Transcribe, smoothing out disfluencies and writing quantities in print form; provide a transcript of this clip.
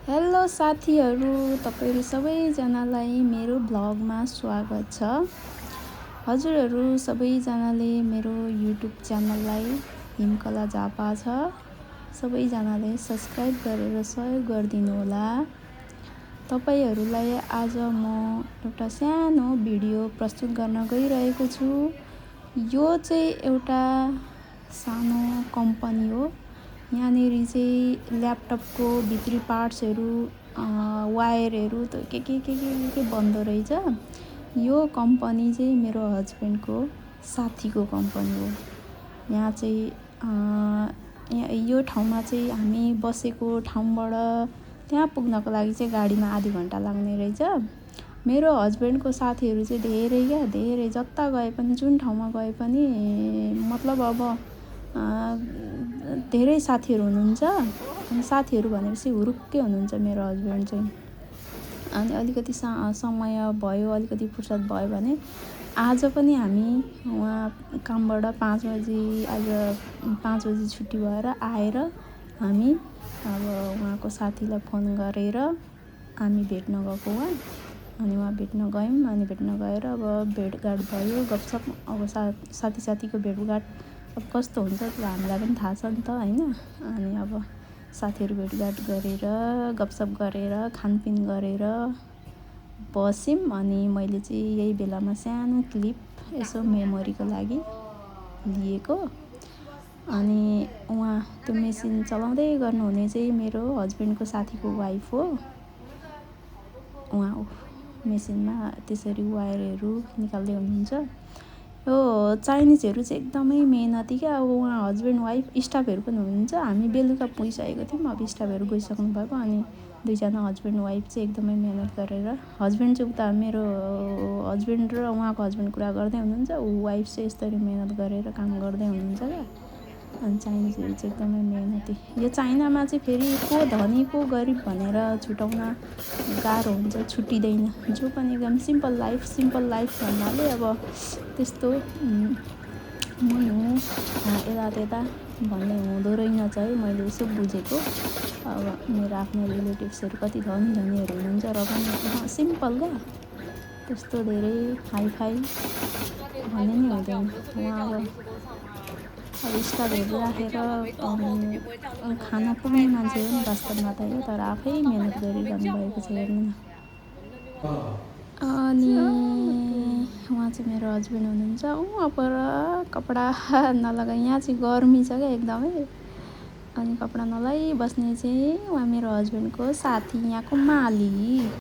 Hello साथीहरू, तपाईँहरू सबैजनालाई मेरो ब्लगमा स्वागत छ। हजुरहरू सबैजनाले मेरो युट्युब च्यानललाई हिमकला झापा छ, सबैजनाले सब्सक्राइब गरेर सहयोग गरिदिनु होला। तपाईँहरूलाई आज म एउटा सानो भिडियो प्रस्तुत गर्न गइरहेको छु। यो चाहिँ एउटा सानो कम्पनी हो। यहाँनिर चाहिँ ल्यापटपको भित्री पार्ट्सहरू, वायरहरू त के बन्दो रहेछ। यो कम्पनी चाहिँ मेरो हस्बेन्डको साथीको कम्पनी हो। यहाँ चाहिँ यो ठाउँमा चाहिँ हामी बसेको ठाउँबाट त्यहाँ पुग्नको लागि चाहिँ गाडीमा आधी घन्टा लाग्ने रहेछ। मेरो हस्बेन्डको साथीहरू चाहिँ धेरै जता गए पनि, जुन ठाउँमा गए पनि, मतलब अब धेरै साथीहरू हुनुहुन्छ। अनि साथीहरू भनेपछि हुरुक्कै हुनुहुन्छ मेरो हस्बेन्ड चाहिँ। अनि अलिकति समय भयो, अलिकति फुर्सद भयो भने आज पनि हामी उहाँ कामबाट 5 बजी छुट्टी भएर आएर हामी अब उहाँको साथीलाई फोन गरेर हामी भेट्न गएको उहाँ। अनि उहाँ भेट्न गयौँ। अनि भेट्न गएर अब भेटघाट भयो, गफसफ। अब साथीको भेटघाट अब कस्तो हुन्छ त्यो हामीलाई पनि थाहा छ नि त, होइन। अनि अब साथीहरू भेटघाट गरेर, गफसफ गरेर, खानपिन गरेर बस्यौँ। अनि मैले चाहिँ यही बेलामा सानो क्लिप यसो मेमोरीको लागि लिएको। अनि उहाँ त्यो मेसिन चलाउँदै गर्नुहुने चाहिँ मेरो हस्बेन्डको साथीको वाइफ हो। उहाँ मेसिनमा त्यसरी वायरहरू निकाल्दै हुनुहुन्छ। यो चाइनिजहरू चाहिँ एकदमै मेहनती क्या। अब उहाँ हस्बेन्ड वाइफ स्टाफहरू पनि हुनुहुन्छ। हामी बेलुका पुगिसकेको थियौँ, अब स्टाफहरू गइसक्नु भएको। अनि दुईजना हस्बेन्ड वाइफ चाहिँ एकदमै मेहनत गरेर, हस्बेन्ड चाहिँ उता मेरो हस्बेन्ड र उहाँको हस्बेन्ड कुरा गर्दै हुनुहुन्छ, वाइफ चाहिँ यसरी मेहनत गरेर काम गर्दै हुनुहुन्छ क्या। अनि चाइनिजहरू चाहिँ एकदमै मेहनती। यो चाइनामा चाहिँ फेरि को धनी को गरिब भनेर छुटाउन गाह्रो हुन्छ, छुट्टिँदैन। जो पनि एकदम सिम्पल लाइफ भन्नाले अब त्यस्तो मै हुँ यता त्यता भन्ने हुँदो रहेनछ है, मैले यसो बुझेको। अब मेरो आफ्नो रिलेटिभ्सहरू कति धनीहरू हुनुहुन्छ र पनि सिम्पल क्या, त्यस्तो धेरै हाइफाई भन्ने नै हुँदैन। उहाँ अब स्टाफहरू राखेर खाना पुग्ने मान्छे हो नि वास्तवमा त हो, तर आफै मेहनत गरिरहनु भएको छ, हेर्नु न। अनि उहाँ चाहिँ मेरो हस्बेन्ड हुनुहुन्छ। पर कपडा नलगाई, यहाँ चाहिँ गर्मी छ क्या एकदमै। अनि कपडा नलाइ बस्ने चाहिँ उहाँ मेरो हस्बेन्डको साथी, यहाँको मालिक।